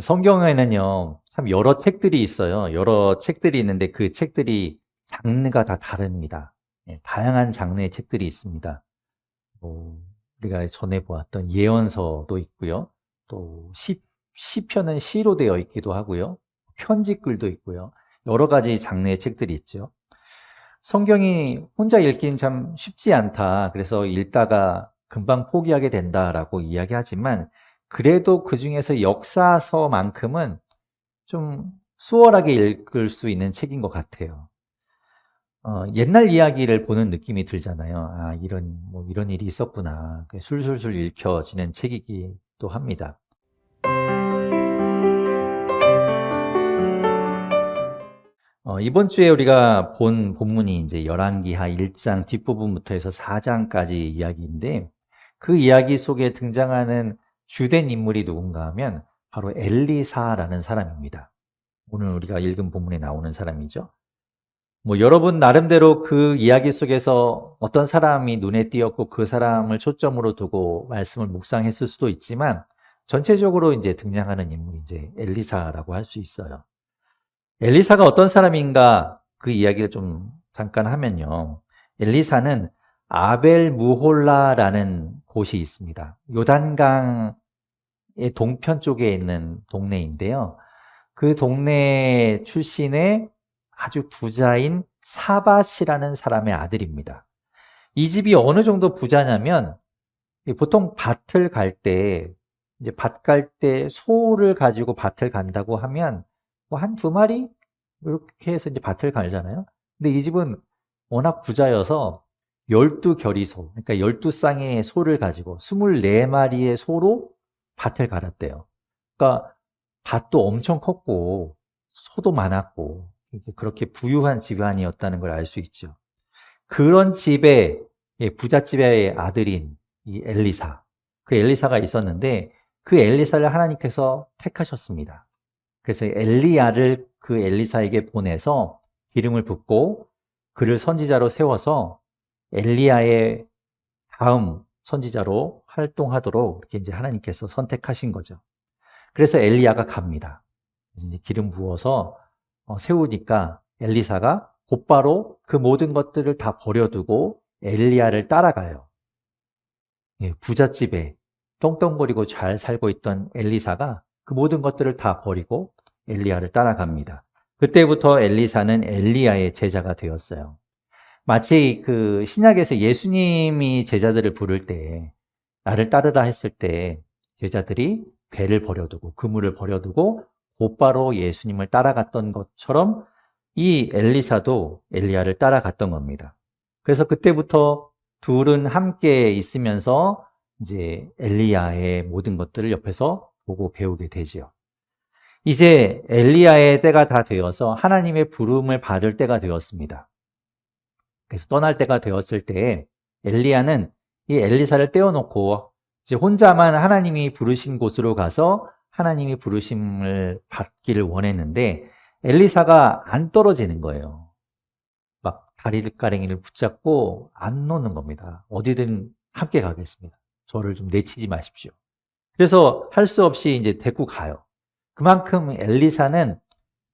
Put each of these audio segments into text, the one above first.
성경에는요, 참 여러 책들이 있어요. 여러 책들이 있는데 그 책들이 장르가 다 다릅니다. 예, 다양한 장르의 책들이 있습니다. 뭐, 우리가 전에 보았던 예언서도 있고요. 또 시편은 시로 되어 있기도 하고요. 편지글도 있고요. 여러 가지 장르의 책들이 있죠. 성경이 혼자 읽긴 참 쉽지 않다. 그래서 읽다가 금방 포기하게 된다라고 이야기하지만 그래도 그 중에서 역사서만큼은 좀 수월하게 읽을 수 있는 책인 것 같아요. 옛날 이야기를 보는 느낌이 들잖아요. 아, 이런 일이 있었구나. 술술술 읽혀지는 책이기도 합니다. 이번 주에 우리가 본 본문이 이제 열왕기하 1장 뒷부분부터 해서 4장까지 이야기인데 그 이야기 속에 등장하는 주된 인물이 누군가 하면 바로 엘리사라는 사람입니다. 오늘 우리가 읽은 본문에 나오는 사람이죠. 뭐 여러분 나름대로 그 이야기 속에서 어떤 사람이 눈에 띄었고 그 사람을 초점으로 두고 말씀을 묵상했을 수도 있지만 전체적으로 이제 등장하는 인물이 이제 엘리사라고 할 수 있어요. 엘리사가 어떤 사람인가 그 이야기를 좀 잠깐 하면요. 엘리사는 아벨 무홀라라는 곳이 있습니다. 요단강의 동편 쪽에 있는 동네인데요. 그 동네 출신의 아주 부자인 사밧이라는 사람의 아들입니다. 이 집이 어느 정도 부자냐면 보통 밭을 갈 때 이제 밭 갈 때 소를 가지고 밭을 간다고 하면 뭐 한 두 마리 이렇게 해서 이제 밭을 갈잖아요. 근데 이 집은 워낙 부자여서 12결의소, 그러니까 12쌍의 소를 가지고 24마리의 소로 밭을 갈았대요. 그러니까 밭도 엄청 컸고 소도 많았고 그렇게 부유한 집안이었다는 걸 알 수 있죠. 그런 집에 부잣집의 아들인 이 엘리사, 그 엘리사가 있었는데 그 엘리사를 하나님께서 택하셨습니다. 그래서 엘리야를 그 엘리사에게 보내서 기름을 붓고 그를 선지자로 세워서 엘리야의 다음 선지자로 활동하도록 이렇게 이제 하나님께서 선택하신 거죠. 그래서 엘리야가 갑니다. 이제 기름 부어서 세우니까 엘리사가 곧바로 그 모든 것들을 다 버려두고 엘리야를 따라가요. 예, 부잣집에 떵떵거리고 잘 살고 있던 엘리사가 그 모든 것들을 다 버리고 엘리야를 따라갑니다. 그때부터 엘리사는 엘리야의 제자가 되었어요. 마치 그 신약에서 예수님이 제자들을 부를 때 나를 따르라 했을 때 제자들이 배를 버려두고 그물을 버려두고 곧바로 예수님을 따라갔던 것처럼 이 엘리사도 엘리야를 따라갔던 겁니다. 그래서 그때부터 둘은 함께 있으면서 이제 엘리야의 모든 것들을 옆에서 보고 배우게 되지요. 이제 엘리야의 때가 다 되어서 하나님의 부름을 받을 때가 되었습니다. 그래서 떠날 때가 되었을 때 엘리야는 이 엘리사를 떼어놓고 이제 혼자만 하나님이 부르신 곳으로 가서 하나님이 부르심을 받기를 원했는데 엘리사가 안 떨어지는 거예요. 막 다리를 가랭이를 붙잡고 안 놓는 겁니다. 어디든 함께 가겠습니다. 저를 좀 내치지 마십시오. 그래서 할 수 없이 이제 데리고 가요. 그만큼 엘리사는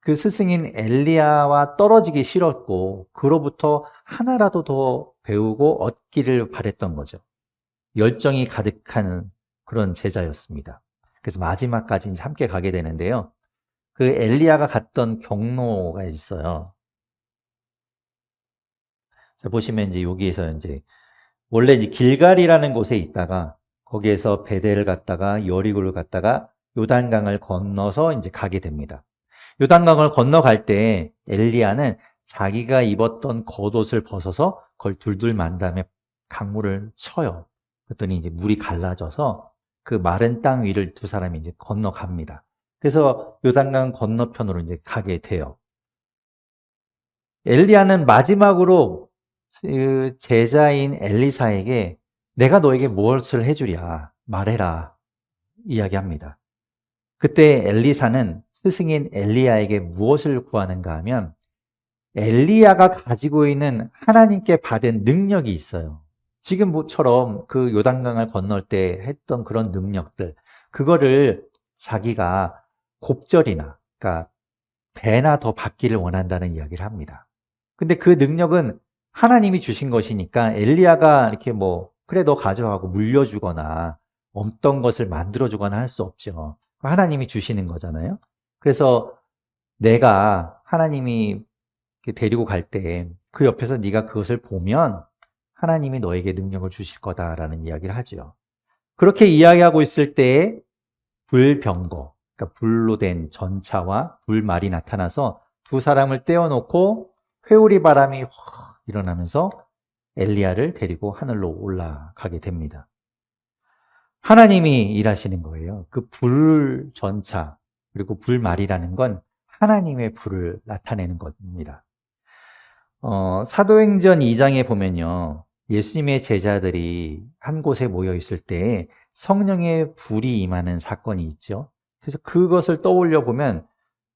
그 스승인 엘리야와 떨어지기 싫었고 그로부터 하나라도 더 배우고 얻기를 바랬던 거죠. 열정이 가득한 그런 제자였습니다. 그래서 마지막까지 이제 함께 가게 되는데요. 그 엘리야가 갔던 경로가 있어요. 자, 보시면 이제 여기에서 이제 원래 이제 길갈이라는 곳에 있다가 거기에서 베델을 갔다가 여리고를 갔다가 요단강을 건너서 이제 가게 됩니다. 요단강을 건너갈 때 엘리야는 자기가 입었던 겉옷을 벗어서 그걸 둘둘 만 다음에 강물을 쳐요. 그랬더니 이제 물이 갈라져서 그 마른 땅 위를 두 사람이 이제 건너갑니다. 그래서 요단강 건너편으로 이제 가게 돼요. 엘리야는 마지막으로 그 제자인 엘리사에게 내가 너에게 무엇을 해주랴 말해라 이야기합니다. 그때 엘리사는 스승인 엘리야에게 무엇을 구하는가 하면 엘리야가 가지고 있는 하나님께 받은 능력이 있어요. 지금처럼 그 요단강을 건널 때 했던 그런 능력들, 그거를 자기가 곱절이나, 그러니까 배나 더 받기를 원한다는 이야기를 합니다. 근데 그 능력은 하나님이 주신 것이니까 엘리야가 이렇게 그래, 너 가져가고 물려주거나 없던 것을 만들어주거나 할 수 없죠. 하나님이 주시는 거잖아요. 그래서 내가 하나님이 데리고 갈 때 그 옆에서 네가 그것을 보면 하나님이 너에게 능력을 주실 거다라는 이야기를 하죠. 그렇게 이야기하고 있을 때에 불병거, 그러니까 불로 된 전차와 불말이 나타나서 두 사람을 떼어놓고 회오리 바람이 확 일어나면서 엘리야를 데리고 하늘로 올라가게 됩니다. 하나님이 일하시는 거예요. 그 불전차 그리고 불말이라는 건 하나님의 불을 나타내는 겁니다. 사도행전 2장에 보면요, 예수님의 제자들이 한 곳에 모여 있을 때 성령의 불이 임하는 사건이 있죠. 그래서 그것을 떠올려 보면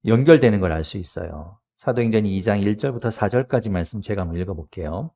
연결되는 걸 알 수 있어요. 사도행전 2장 1절부터 4절까지 말씀 제가 한번 읽어볼게요.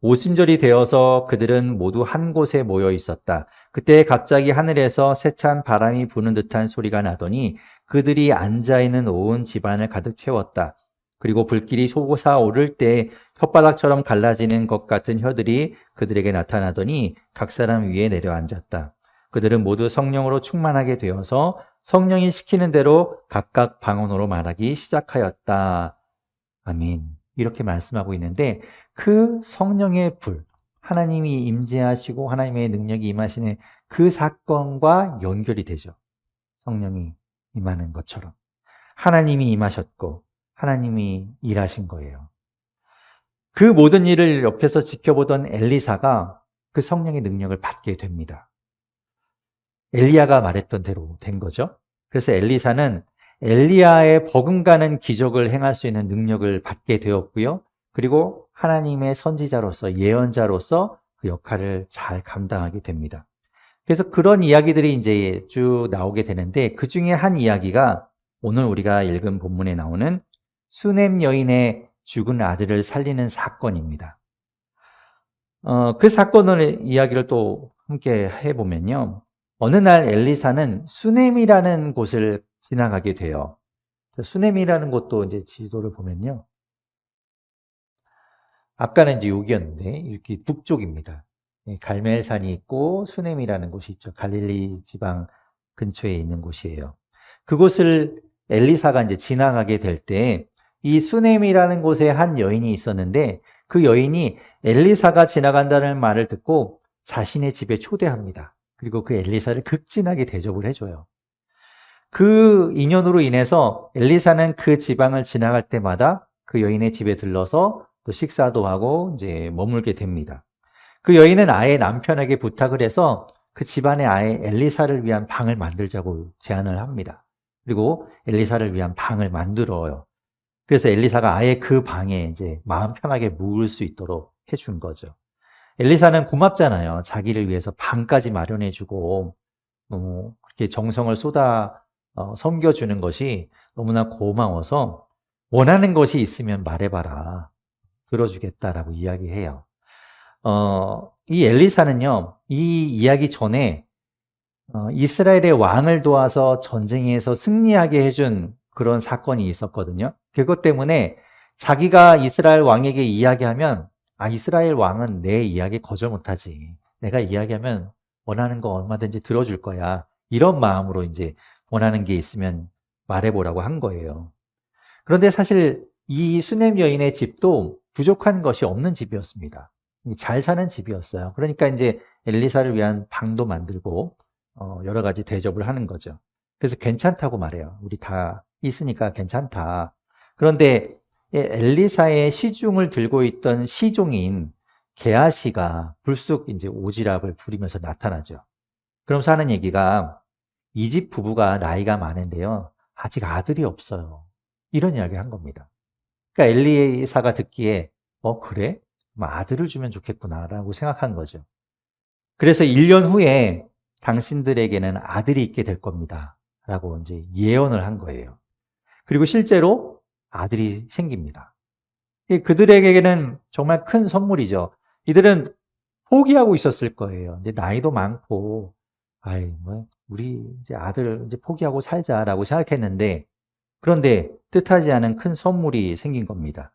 오순절이 되어서 그들은 모두 한 곳에 모여 있었다. 그때 갑자기 하늘에서 세찬 바람이 부는 듯한 소리가 나더니 그들이 앉아있는 온 집안을 가득 채웠다. 그리고 불길이 솟아오를 때 혓바닥처럼 갈라지는 것 같은 혀들이 그들에게 나타나더니 각 사람 위에 내려앉았다. 그들은 모두 성령으로 충만하게 되어서 성령이 시키는 대로 각각 방언으로 말하기 시작하였다. 아멘. 이렇게 말씀하고 있는데 그 성령의 불, 하나님이 임재하시고 하나님의 능력이 임하시는 그 사건과 연결이 되죠. 성령이 임하는 것처럼. 하나님이 임하셨고 하나님이 일하신 거예요. 그 모든 일을 옆에서 지켜보던 엘리사가 그 성령의 능력을 받게 됩니다. 엘리야가 말했던 대로 된 거죠. 그래서 엘리사는 엘리야의 버금가는 기적을 행할 수 있는 능력을 받게 되었고요. 그리고 하나님의 선지자로서, 예언자로서 그 역할을 잘 감당하게 됩니다. 그래서 그런 이야기들이 이제 쭉 나오게 되는데 그 중에 한 이야기가 오늘 우리가 읽은 본문에 나오는 수넴 여인의 죽은 아들을 살리는 사건입니다. 그 사건을 이야기를 또 함께 해보면요. 어느 날 엘리사는 수넴이라는 곳을 지나가게 돼요. 수넴이라는 곳도 이제 지도를 보면요. 아까는 이제 여기였는데 이렇게 북쪽입니다. 갈멜산이 있고 수넴이라는 곳이 있죠. 갈릴리 지방 근처에 있는 곳이에요. 그곳을 엘리사가 이제 지나가게 될 때 이 수넴이라는 곳에 한 여인이 있었는데 그 여인이 엘리사가 지나간다는 말을 듣고 자신의 집에 초대합니다. 그리고 그 엘리사를 극진하게 대접을 해줘요. 그 인연으로 인해서 엘리사는 그 지방을 지나갈 때마다 그 여인의 집에 들러서 또 식사도 하고 이제 머물게 됩니다. 그 여인은 아예 남편에게 부탁을 해서 그 집안에 아예 엘리사를 위한 방을 만들자고 제안을 합니다. 그리고 엘리사를 위한 방을 만들어요. 그래서 엘리사가 아예 그 방에 이제 마음 편하게 묵을 수 있도록 해준 거죠. 엘리사는 고맙잖아요. 자기를 위해서 방까지 마련해주고 그렇게 정성을 쏟아 섬겨주는 것이 너무나 고마워서 원하는 것이 있으면 말해봐라. 들어주겠다라고 이야기해요. 이 엘리사는요, 이 이야기 전에 이스라엘의 왕을 도와서 전쟁에서 승리하게 해준 그런 사건이 있었거든요. 그것 때문에 자기가 이스라엘 왕에게 이야기하면 이스라엘 왕은 내 이야기 거절 못하지. 내가 이야기하면 원하는 거 얼마든지 들어줄 거야. 이런 마음으로 이제 원하는 게 있으면 말해보라고 한 거예요. 그런데 사실 이 수넴 여인의 집도 부족한 것이 없는 집이었습니다. 잘 사는 집이었어요. 그러니까 이제 엘리사를 위한 방도 만들고 여러 가지 대접을 하는 거죠. 그래서 괜찮다고 말해요. 우리 다 있으니까 괜찮다. 그런데 엘리사의 시중을 들고 있던 시종인 게하시가 불쑥 이제 오지랖을 부리면서 나타나죠. 그러면서 하는 얘기가 이 집 부부가 나이가 많은데요. 아직 아들이 없어요. 이런 이야기를 한 겁니다. 그러니까 엘리사가 듣기에 그래? 아들을 주면 좋겠구나라고 생각한 거죠. 그래서 1년 후에 당신들에게는 아들이 있게 될 겁니다. 라고 이제 예언을 한 거예요. 그리고 실제로 아들이 생깁니다. 그들에게는 정말 큰 선물이죠. 이들은 포기하고 있었을 거예요. 이제 나이도 많고, 우리 이제 아들 이제 포기하고 살자라고 생각했는데, 그런데 뜻하지 않은 큰 선물이 생긴 겁니다.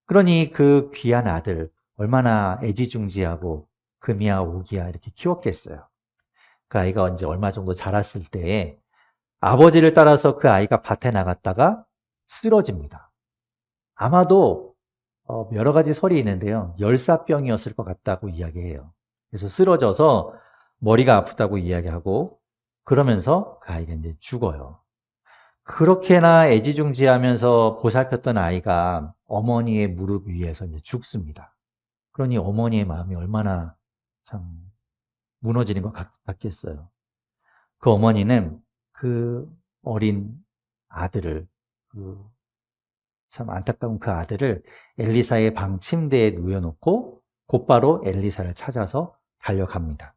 그러니 그 귀한 아들 얼마나 애지중지하고 금이야 오기야 이렇게 키웠겠어요. 그 아이가 이제 얼마 정도 자랐을 때에 아버지를 따라서 그 아이가 밭에 나갔다가 쓰러집니다. 아마도 여러 가지 설이 있는데요. 열사병이었을 것 같다고 이야기해요. 그래서 쓰러져서 머리가 아프다고 이야기하고 그러면서 그 아이가 이제 죽어요. 그렇게나 애지중지하면서 보살폈던 아이가 어머니의 무릎 위에서 이제 죽습니다. 그러니 어머니의 마음이 얼마나 참 무너지는 것 같겠어요. 그 어머니는 그 어린 아들을, 참 안타까운 그 아들을 엘리사의 방 침대에 누워놓고 곧바로 엘리사를 찾아서 달려갑니다.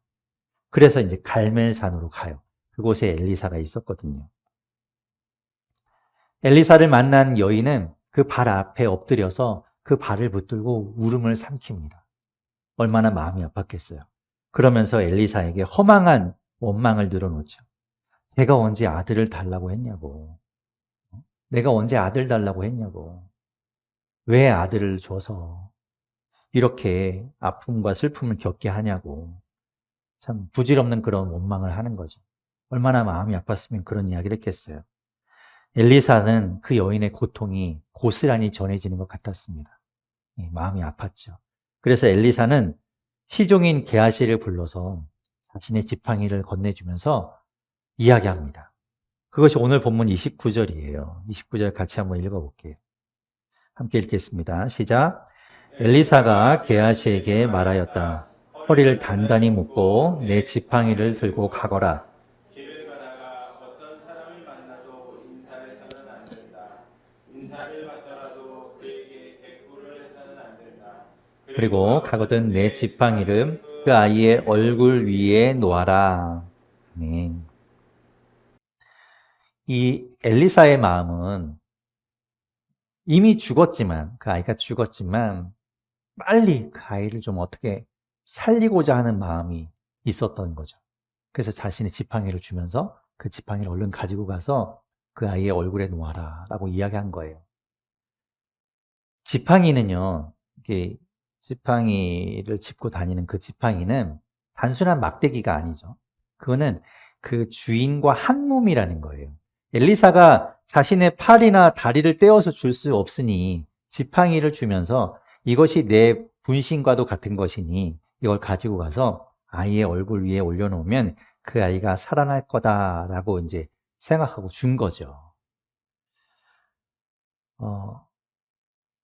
그래서 이제 갈멜산으로 가요. 그곳에 엘리사가 있었거든요. 엘리사를 만난 여인은 그 발 앞에 엎드려서 그 발을 붙들고 울음을 삼킵니다. 얼마나 마음이 아팠겠어요. 그러면서 엘리사에게 허망한 원망을 늘어놓죠. 내가 언제 아들을 달라고 했냐고. 내가 언제 아들 달라고 했냐고. 왜 아들을 줘서 이렇게 아픔과 슬픔을 겪게 하냐고. 참 부질없는 그런 원망을 하는 거죠. 얼마나 마음이 아팠으면 그런 이야기를 했겠어요. 엘리사는 그 여인의 고통이 고스란히 전해지는 것 같았습니다. 마음이 아팠죠. 그래서 엘리사는 시종인 게하시를 불러서 자신의 지팡이를 건네주면서 이야기합니다. 그것이 오늘 본문 29절이에요. 29절 같이 한번 읽어볼게요. 함께 읽겠습니다. 시작. 엘리사가 게하시에게 말하였다. 허리를 단단히 묶고 내 지팡이를 들고 가거라. 길을 가다가 어떤 사람을 만나도 인사를 해서는 안 된다. 인사를 받더라도 그에게 대꾸를 해서는 안 된다. 그리고 가거든 내 지팡이를 그 아이의 얼굴 위에 놓아라. 아멘. 이 엘리사의 마음은 이미 죽었지만, 그 아이가 죽었지만 빨리 그 아이를 좀 어떻게 살리고자 하는 마음이 있었던 거죠. 그래서 자신의 지팡이를 주면서 그 지팡이를 얼른 가지고 가서 그 아이의 얼굴에 놓아라 라고 이야기한 거예요. 지팡이는요, 이게 지팡이를 짚고 다니는 그 지팡이는 단순한 막대기가 아니죠. 그거는 그 주인과 한 몸이라는 거예요. 엘리사가 자신의 팔이나 다리를 떼어서 줄 수 없으니 지팡이를 주면서 이것이 내 분신과도 같은 것이니 이걸 가지고 가서 아이의 얼굴 위에 올려놓으면 그 아이가 살아날 거다라고 이제 생각하고 준 거죠.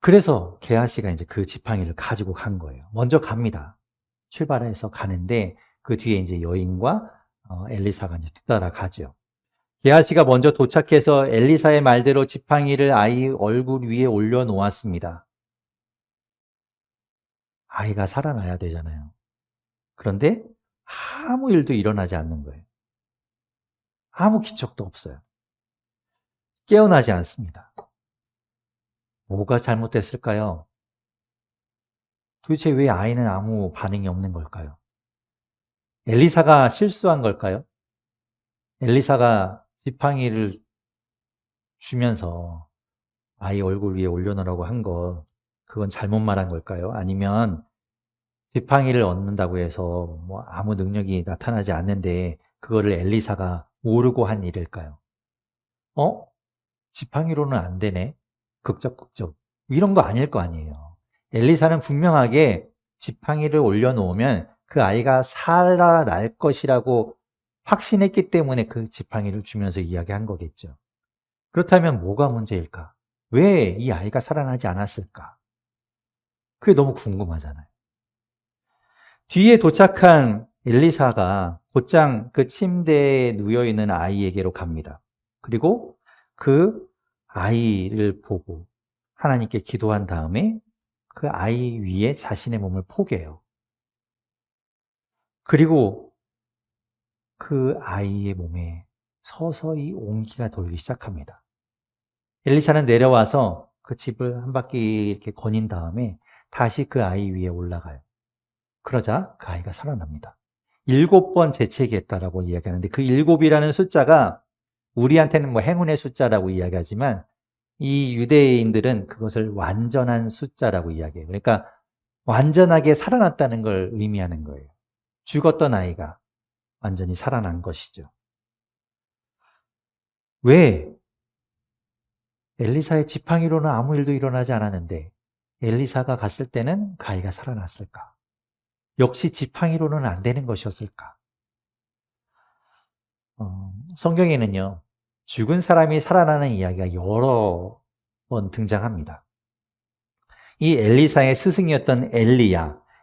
그래서 게하시가 이제 그 지팡이를 가지고 간 거예요. 먼저 갑니다. 출발해서 가는데 그 뒤에 이제 여인과 엘리사가 이제 뒤따라 가죠. 게하시가 먼저 도착해서 엘리사의 말대로 지팡이를 아이 얼굴 위에 올려놓았습니다. 아이가 살아나야 되잖아요. 그런데 아무 일도 일어나지 않는 거예요. 아무 기척도 없어요. 깨어나지 않습니다. 뭐가 잘못됐을까요? 도대체 왜 아이는 아무 반응이 없는 걸까요? 엘리사가 실수한 걸까요? 엘리사가 지팡이를 주면서 아이 얼굴 위에 올려놓으라고 한 거, 그건 잘못 말한 걸까요? 아니면 지팡이를 얻는다고 해서 뭐 아무 능력이 나타나지 않는데 그거를 엘리사가 모르고 한 일일까요? 지팡이로는 안 되네. 극적극적. 이런 거 아닐 거 아니에요. 엘리사는 분명하게 지팡이를 올려놓으면 그 아이가 살아날 것이라고 확신했기 때문에 그 지팡이를 주면서 이야기한 거겠죠. 그렇다면 뭐가 문제일까? 왜 이 아이가 살아나지 않았을까? 그게 너무 궁금하잖아요. 뒤에 도착한 엘리사가 곧장 그 침대에 누워있는 아이에게로 갑니다. 그리고 그 아이를 보고 하나님께 기도한 다음에 그 아이 위에 자신의 몸을 포개요. 그리고 그 아이의 몸에 서서히 온기가 돌기 시작합니다. 엘리사는 내려와서 그 집을 한 바퀴 이렇게 거닌 다음에 다시 그 아이 위에 올라가요. 그러자 그 아이가 살아납니다. 7번 재채기했다라고 이야기하는데 그 7이라는 숫자가 우리한테는 뭐 행운의 숫자라고 이야기하지만 이 유대인들은 그것을 완전한 숫자라고 이야기해요. 그러니까 완전하게 살아났다는 걸 의미하는 거예요. 죽었던 아이가 완전히 살아난 것이죠. 왜? 엘리사의 지팡이로는 아무 일도 일어나지 않았는데 엘리사가 갔을 때는 그 아이가 살아났을까? 역시 지팡이로는 안 되는 것이었을까? 성경에는요, 죽은 사람이 살아나는 이야기가 여러 번 등장합니다. 이 엘리사의 스승이었던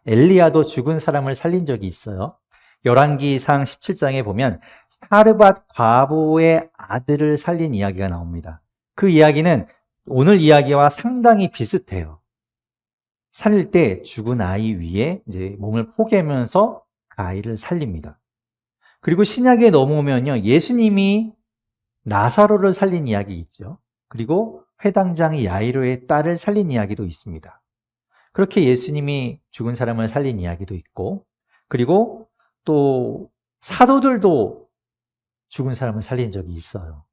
엘리야도 죽은 사람을 살린 적이 있어요. 열왕기상 17장에 보면 사르밧 과부의 아들을 살린 이야기가 나옵니다. 그 이야기는 오늘 이야기와 상당히 비슷해요. 살릴 때 죽은 아이 위에 이제 몸을 포개면서 그 아이를 살립니다. 그리고 신약에 넘어오면요, 예수님이 나사로를 살린 이야기 있죠. 그리고 회당장 야이로의 딸을 살린 이야기도 있습니다. 그렇게 예수님이 죽은 사람을 살린 이야기도 있고, 그리고 또 사도들도 죽은 사람을 살린 적이 있어요.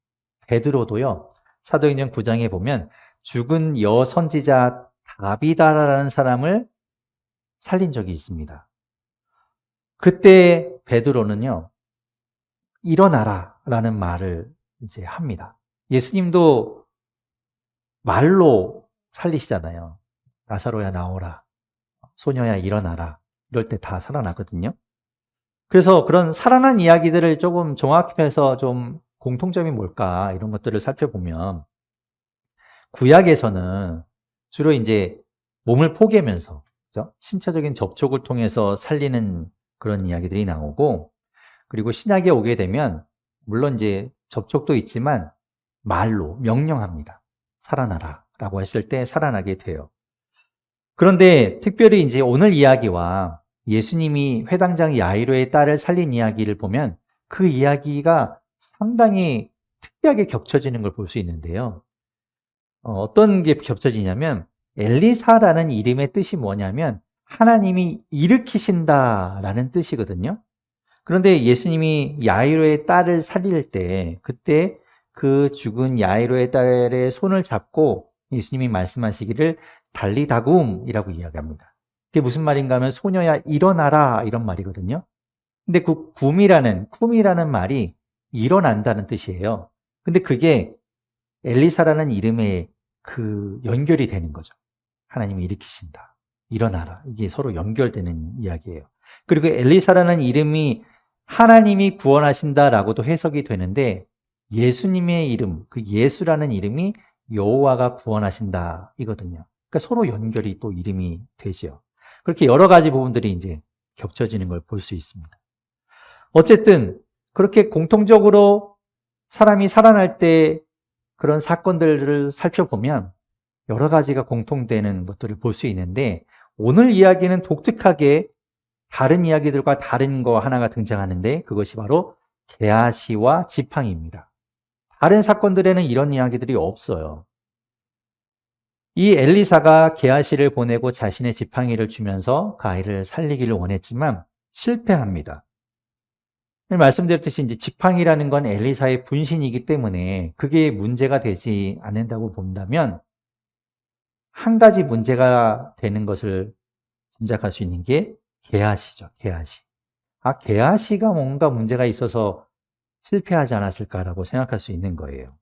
베드로도요, 사도행전 9장에 보면 죽은 여선지자 다비다라는 사람을 살린 적이 있습니다. 그때 베드로는요, 일어나라 라는 말을 이제 합니다. 예수님도 말로 살리시잖아요. 나사로야 나오라, 소녀야 일어나라, 이럴 때 다 살아나거든요. 그래서 그런 살아난 이야기들을 조금 종합해서 좀 공통점이 뭘까 이런 것들을 살펴보면 구약에서는 주로 이제 몸을 포개면서, 그죠? 신체적인 접촉을 통해서 살리는 그런 이야기들이 나오고, 그리고 신약에 오게 되면 물론 이제 접촉도 있지만 말로 명령합니다. 살아나라 라고 했을 때 살아나게 돼요. 그런데 특별히 이제 오늘 이야기와 예수님이 회당장 야이로의 딸을 살린 이야기를 보면 그 이야기가 상당히 특이하게 겹쳐지는 걸 볼 수 있는데요. 어떤 게 겹쳐지냐면 엘리사라는 이름의 뜻이 뭐냐면 하나님이 일으키신다라는 뜻이거든요. 그런데 예수님이 야이로의 딸을 살릴 때 그때 그 죽은 야이로의 딸의 손을 잡고 예수님이 말씀하시기를 달리다굼이라고 이야기합니다. 그게 무슨 말인가 하면 소녀야 일어나라 이런 말이거든요. 근데 그 쿰이라는 말이 일어난다는 뜻이에요. 근데 그게 엘리사라는 이름에 그 연결이 되는 거죠. 하나님이 일으키신다. 일어나라. 이게 서로 연결되는 이야기예요. 그리고 엘리사라는 이름이 하나님이 구원하신다라고도 해석이 되는데 예수님의 이름, 그 예수라는 이름이 여호와가 구원하신다 이거든요. 그러니까 서로 연결이 또 이름이 되죠. 그렇게 여러 가지 부분들이 이제 겹쳐지는 걸 볼 수 있습니다. 어쨌든 그렇게 공통적으로 사람이 살아날 때 그런 사건들을 살펴보면 여러 가지가 공통되는 것들을 볼 수 있는데 오늘 이야기는 독특하게 다른 이야기들과 다른 거 하나가 등장하는데 그것이 바로 게하시와 지팡이입니다. 다른 사건들에는 이런 이야기들이 없어요. 이 엘리사가 게하시를 보내고 자신의 지팡이를 주면서 그 아이를 살리기를 원했지만 실패합니다. 말씀드렸듯이 이제 지팡이라는 건 엘리사의 분신이기 때문에 그게 문제가 되지 않는다고 본다면 한 가지 문제가 되는 것을 짐작할 수 있는 게 게하시죠. 게하시. 게하시가 뭔가 문제가 있어서 실패하지 않았을까라고 생각할 수 있는 거예요.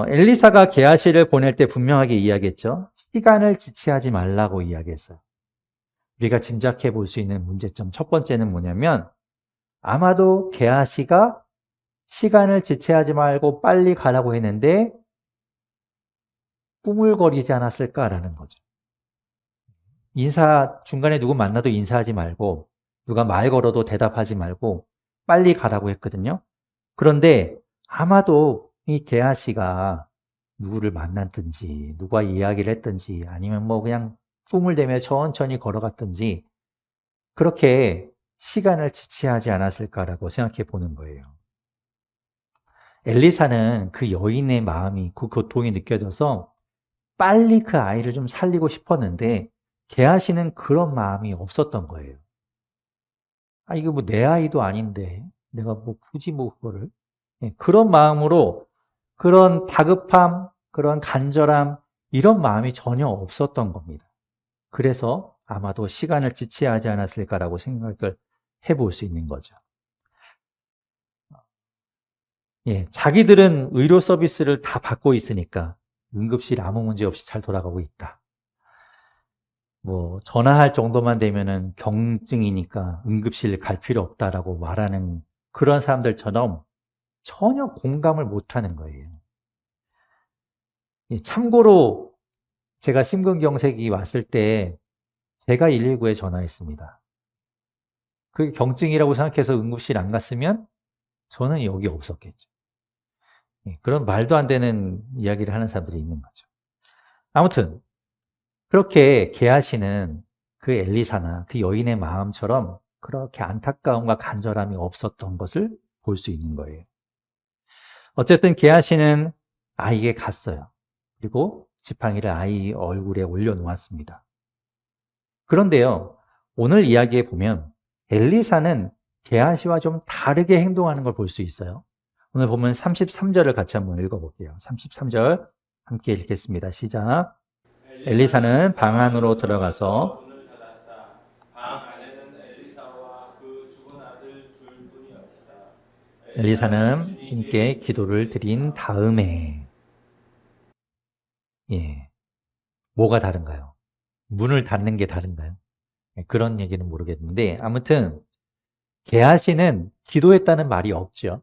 엘리사가 게하시를 보낼 때 분명하게 이야기했죠. 시간을 지체하지 말라고 이야기했어요. 우리가 짐작해 볼 수 있는 문제점 첫 번째는 뭐냐면 아마도 게하시가 시간을 지체하지 말고 빨리 가라고 했는데 꾸물거리지 않았을까라는 거죠. 중간에 누구 만나도 인사하지 말고 누가 말 걸어도 대답하지 말고 빨리 가라고 했거든요. 그런데 아마도 이 게하시가 누구를 만났든지 누가 이야기를 했든지 아니면 뭐 그냥 꿈을 대며 천천히 걸어갔든지 그렇게 시간을 지체하지 않았을까라고 생각해 보는 거예요. 엘리사는 그 여인의 마음이 그 고통이 느껴져서 빨리 그 아이를 좀 살리고 싶었는데 게하시는 그런 마음이 없었던 거예요. 이거 뭐 내 아이도 아닌데 내가 뭐 굳이 뭐 그거를. 그런 마음으로 그런 다급함, 그런 간절함, 이런 마음이 전혀 없었던 겁니다. 그래서 아마도 시간을 지체하지 않았을까라고 생각을 해볼 수 있는 거죠. 자기들은 의료 서비스를 다 받고 있으니까 응급실 아무 문제 없이 잘 돌아가고 있다. 뭐 전화할 정도만 되면은 경증이니까 응급실 갈 필요 없다라고 말하는 그런 사람들처럼 전혀 공감을 못하는 거예요. 참고로 제가 심근경색이 왔을 때 제가 119에 전화했습니다. 그게 경증이라고 생각해서 응급실 안 갔으면 저는 여기 없었겠죠. 그런 말도 안 되는 이야기를 하는 사람들이 있는 거죠. 아무튼 그렇게 게하시는 그 엘리사나 그 여인의 마음처럼 그렇게 안타까움과 간절함이 없었던 것을 볼 수 있는 거예요. 어쨌든 게하시는 아이에게 갔어요. 그리고 지팡이를 아이 얼굴에 올려놓았습니다. 그런데요, 오늘 이야기에 보면 엘리사는 게하시와 좀 다르게 행동하는 걸 볼 수 있어요. 오늘 보면 33절을 같이 한번 읽어볼게요. 33절 함께 읽겠습니다. 시작. 엘리사는 방 안으로 들어가서 문을 닫았다. 방 안에는 엘리사와 그 죽은 아들 둘뿐이었다. 엘리사는 주님께 기도를 드린 다음에 뭐가 다른가요? 문을 닫는 게 다른가요? 그런 얘기는 모르겠는데 아무튼 게하시는 기도했다는 말이 없죠.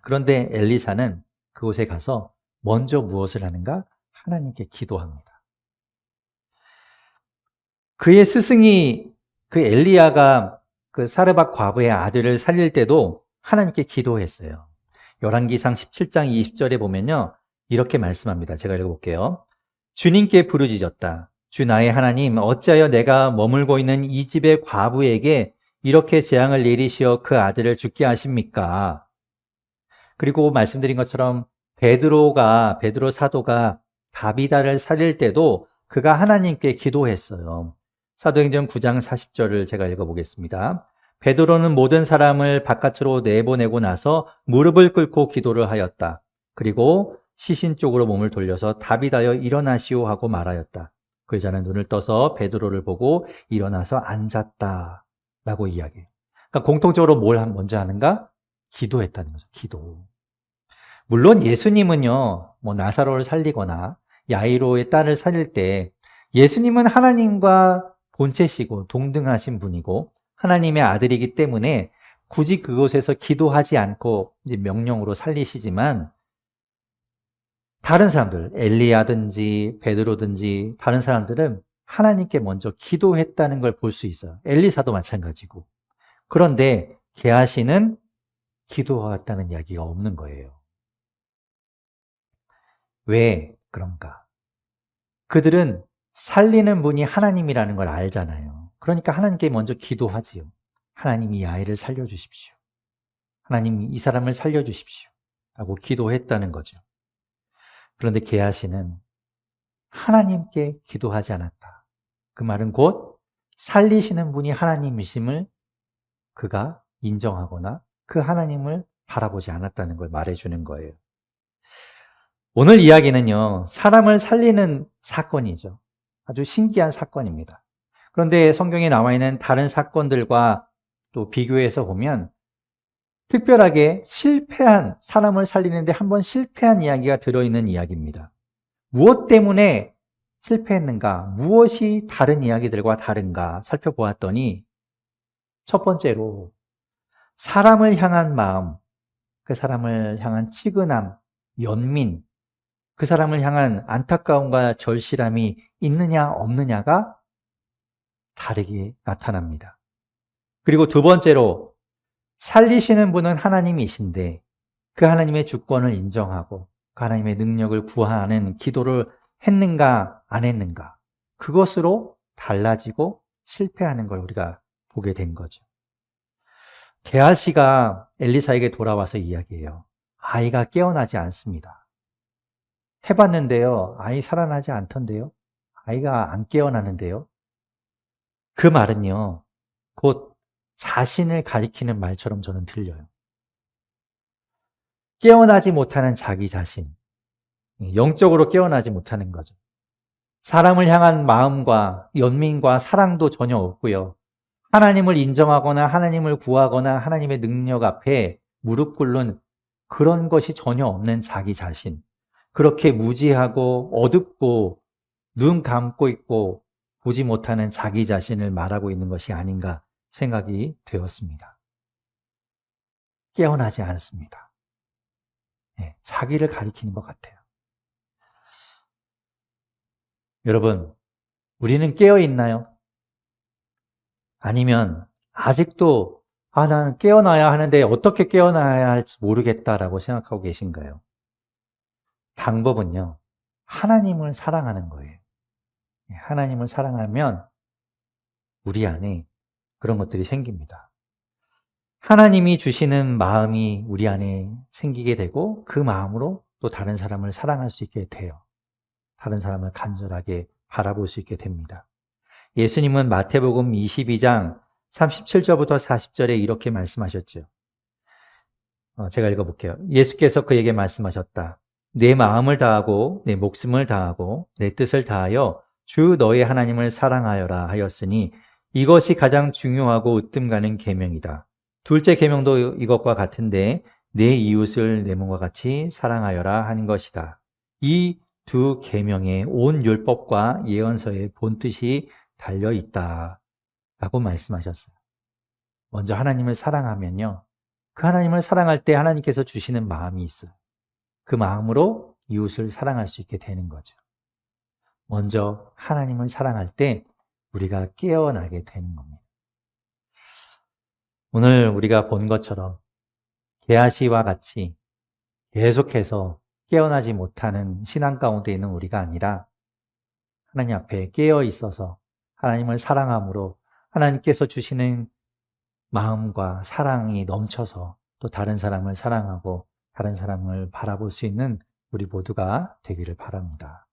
그런데 엘리사는 그곳에 가서 먼저 무엇을 하는가? 하나님께 기도합니다. 그의 스승이 그 엘리야가 그 사르밧 과부의 아들을 살릴 때도 하나님께 기도했어요. 열왕기상 17장 20절에 보면요. 이렇게 말씀합니다. 제가 읽어볼게요. 주님께 부르짖었다. 주 나의 하나님, 어찌하여 내가 머물고 있는 이 집의 과부에게 이렇게 재앙을 내리시어 그 아들을 죽게 하십니까? 그리고 말씀드린 것처럼 베드로 사도가 다비다를 살릴 때도 그가 하나님께 기도했어요. 사도행전 9장 40절을 제가 읽어보겠습니다. 베드로는 모든 사람을 바깥으로 내보내고 나서 무릎을 꿇고 기도를 하였다. 그리고 시신 쪽으로 몸을 돌려서 다비다여 일어나시오 하고 말하였다. 그 여자는 눈을 떠서 베드로를 보고 일어나서 앉았다 라고 이야기해요. 그러니까 공통적으로 뭘 먼저 하는가? 기도했다는 거죠. 기도. 물론 예수님은요, 뭐 나사로를 살리거나 야이로의 딸을 살릴 때 예수님은 하나님과 본체시고 동등하신 분이고 하나님의 아들이기 때문에 굳이 그곳에서 기도하지 않고 이제 명령으로 살리시지만 다른 사람들, 엘리야든지 베드로든지 다른 사람들은 하나님께 먼저 기도했다는 걸 볼 수 있어요. 엘리사도 마찬가지고. 그런데 게하시는 기도했다는 이야기가 없는 거예요. 왜 그런가? 그들은 살리는 분이 하나님이라는 걸 알잖아요. 그러니까 하나님께 먼저 기도하지요. 하나님 이 아이를 살려주십시오. 하나님 이 사람을 살려주십시오. 라고 기도했다는 거죠. 그런데 게하시는 하나님께 기도하지 않았다. 그 말은 곧 살리시는 분이 하나님이심을 그가 인정하거나 그 하나님을 바라보지 않았다는 걸 말해주는 거예요. 오늘 이야기는요, 사람을 살리는 사건이죠. 아주 신기한 사건입니다. 그런데 성경에 나와 있는 다른 사건들과 또 비교해서 보면 특별하게 사람을 살리는데 한번 실패한 이야기가 들어있는 이야기입니다. 무엇 때문에 실패했는가? 무엇이 다른 이야기들과 다른가 살펴보았더니 첫 번째로 사람을 향한 마음, 그 사람을 향한 치근함, 연민, 그 사람을 향한 안타까움과 절실함이 있느냐 없느냐가 다르게 나타납니다. 그리고 두 번째로 살리시는 분은 하나님이신데 그 하나님의 주권을 인정하고 그 하나님의 능력을 구하는 기도를 했는가 안 했는가, 그것으로 달라지고 실패하는 걸 우리가 보게 된 거죠. 게하시가 엘리사에게 돌아와서 이야기해요. 아이가 깨어나지 않습니다. 해봤는데요, 아이 살아나지 않던데요, 아이가 안 깨어나는데요. 그 말은요, 곧 자신을 가리키는 말처럼 저는 들려요. 깨어나지 못하는 자기 자신, 영적으로 깨어나지 못하는 거죠. 사람을 향한 마음과 연민과 사랑도 전혀 없고요. 하나님을 인정하거나 하나님을 구하거나 하나님의 능력 앞에 무릎 꿇는 그런 것이 전혀 없는 자기 자신. 그렇게 무지하고 어둡고 눈 감고 있고 보지 못하는 자기 자신을 말하고 있는 것이 아닌가 생각이 되었습니다. 깨어나지 않습니다. 자기를 가리키는 것 같아요. 여러분, 우리는 깨어 있나요? 아니면 아직도 나는 깨어나야 하는데 어떻게 깨어나야 할지 모르겠다라고 생각하고 계신가요? 방법은요, 하나님을 사랑하는 거예요. 하나님을 사랑하면 우리 안에 그런 것들이 생깁니다. 하나님이 주시는 마음이 우리 안에 생기게 되고 그 마음으로 또 다른 사람을 사랑할 수 있게 돼요. 다른 사람을 간절하게 바라볼 수 있게 됩니다. 예수님은 마태복음 22장 37절부터 40절에 이렇게 말씀하셨죠. 제가 읽어볼게요. 예수께서 그에게 말씀하셨다. 내 마음을 다하고 내 목숨을 다하고 내 뜻을 다하여 주 너의 하나님을 사랑하여라 하였으니 이것이 가장 중요하고 으뜸 가는 계명이다. 둘째 계명도 이것과 같은데 내 이웃을 내 몸과 같이 사랑하여라 하는 것이다. 이 두 계명에 온 율법과 예언서의 본뜻이 달려 있다 라고 말씀하셨어요. 먼저 하나님을 사랑하면요, 그 하나님을 사랑할 때 하나님께서 주시는 마음이 있어요. 그 마음으로 이웃을 사랑할 수 있게 되는 거죠. 먼저 하나님을 사랑할 때 우리가 깨어나게 되는 겁니다. 오늘 우리가 본 것처럼 게하시와 같이 계속해서 깨어나지 못하는 신앙 가운데 있는 우리가 아니라 하나님 앞에 깨어 있어서 하나님을 사랑함으로 하나님께서 주시는 마음과 사랑이 넘쳐서 또 다른 사람을 사랑하고 다른 사람을 바라볼 수 있는 우리 모두가 되기를 바랍니다.